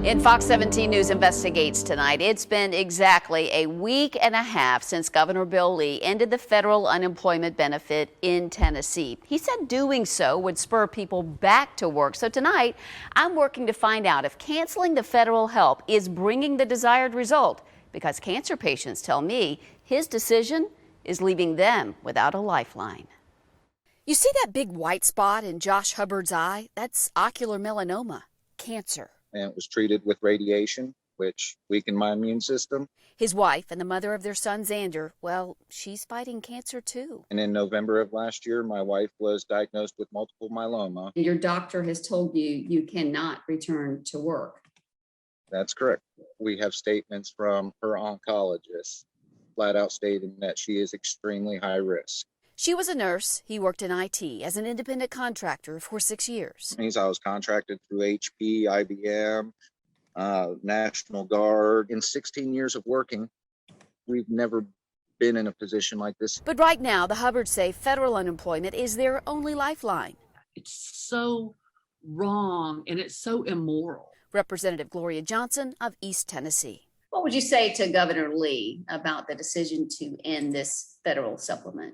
In Fox 17 News Investigates tonight, it's been exactly a week and a half since Governor Bill Lee ended the federal unemployment benefit in Tennessee. He said doing so would spur people back to work. So tonight, I'm working to find out if canceling the federal help is bringing the desired result, because cancer patients tell me his decision is leaving them without a lifeline. You see that big white spot in Josh Hubbard's eye? That's ocular melanoma, cancer. And it was treated with radiation, which weakened my immune system. His wife and the mother of their son, Xander, well, she's fighting cancer too. And in November of last year, my wife was diagnosed with multiple myeloma. Your doctor has told you you cannot return to work. That's correct. We have statements from her oncologist flat out stating that she is extremely high risk. She was a nurse. He worked in IT as an independent contractor for 6 years. I was contracted through HP, IBM, National Guard. In 16 years of working, we've never been in a position like this. But right now, the Hubbards say federal unemployment is their only lifeline. It's so wrong and it's so immoral. Representative Gloria Johnson of East Tennessee. What would you say to Governor Lee about the decision to end this federal supplement?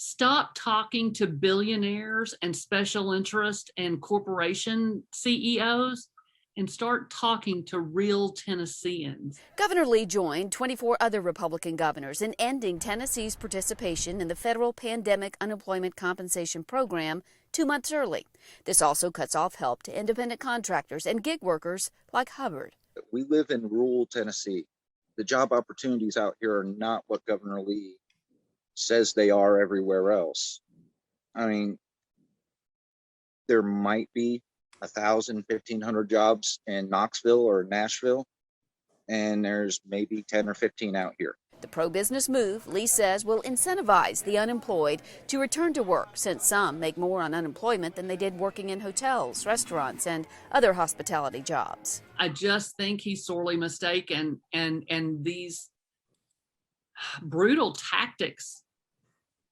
Stop talking to billionaires and special interest and corporation CEOs and start talking to real Tennesseans. Governor Lee joined 24 other Republican governors in ending Tennessee's participation in the federal pandemic unemployment compensation program 2 months early. This also cuts off help to independent contractors and gig workers like Hubbard. We live in rural Tennessee. The job opportunities out here are not what Governor Lee says they are everywhere else. I mean, there might be 1,000, 1,500 jobs in Knoxville or Nashville, and there's maybe 10 or 15 out here. The pro-business move, Lee says, will incentivize the unemployed to return to work, since some make more on unemployment than they did working in hotels, restaurants, and other hospitality jobs. I just think he's sorely mistaken, and these brutal tactics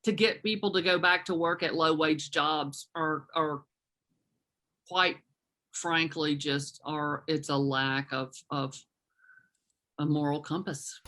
to get people to go back to work at low-wage jobs are quite frankly it's a lack of a moral compass.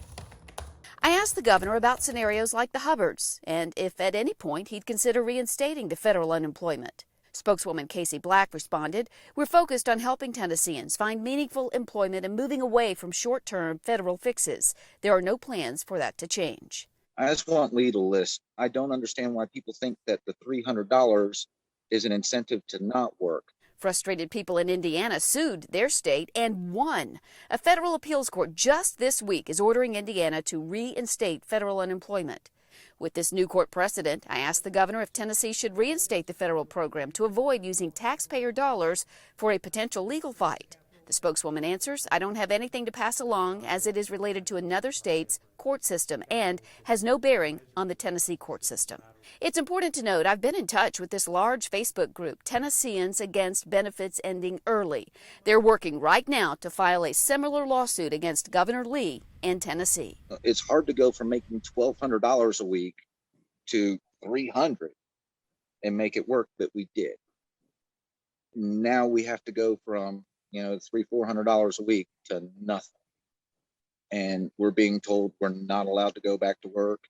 I asked the governor about scenarios like the Hubbards and if at any point he'd consider reinstating the federal unemployment. Spokeswoman Casey Black responded, "We're focused on helping Tennesseans find meaningful employment and moving away from short-term federal fixes. There are no plans for that to change." I just want Lee to list. I don't understand why people think that the $300 is an incentive to not work. Frustrated people in Indiana sued their state and won. A federal appeals court just this week is ordering Indiana to reinstate federal unemployment. With this new court precedent, I asked the governor if Tennessee should reinstate the federal program to avoid using taxpayer dollars for a potential legal fight. The spokeswoman answers, "I don't have anything to pass along as it is related to another state's court system and has no bearing on the Tennessee court system." It's important to note I've been in touch with this large Facebook group, Tennesseans Against Benefits Ending Early. They're working right now to file a similar lawsuit against Governor Lee in Tennessee. It's hard to go from making $1,200 a week to $300 and make it work, that we did. Now we have to go from $300-400 a week to nothing. And we're being told we're not allowed to go back to work.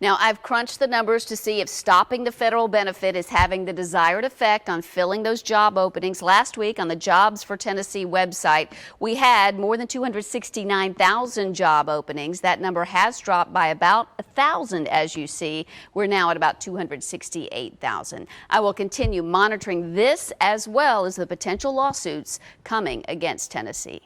Now, I've crunched the numbers to see if stopping the federal benefit is having the desired effect on filling those job openings. Last week on the Jobs for Tennessee website, we had more than 269,000 job openings. That number has dropped by about 1,000, as you see. We're now at about 268,000. I will continue monitoring this as well as the potential lawsuits coming against Tennessee.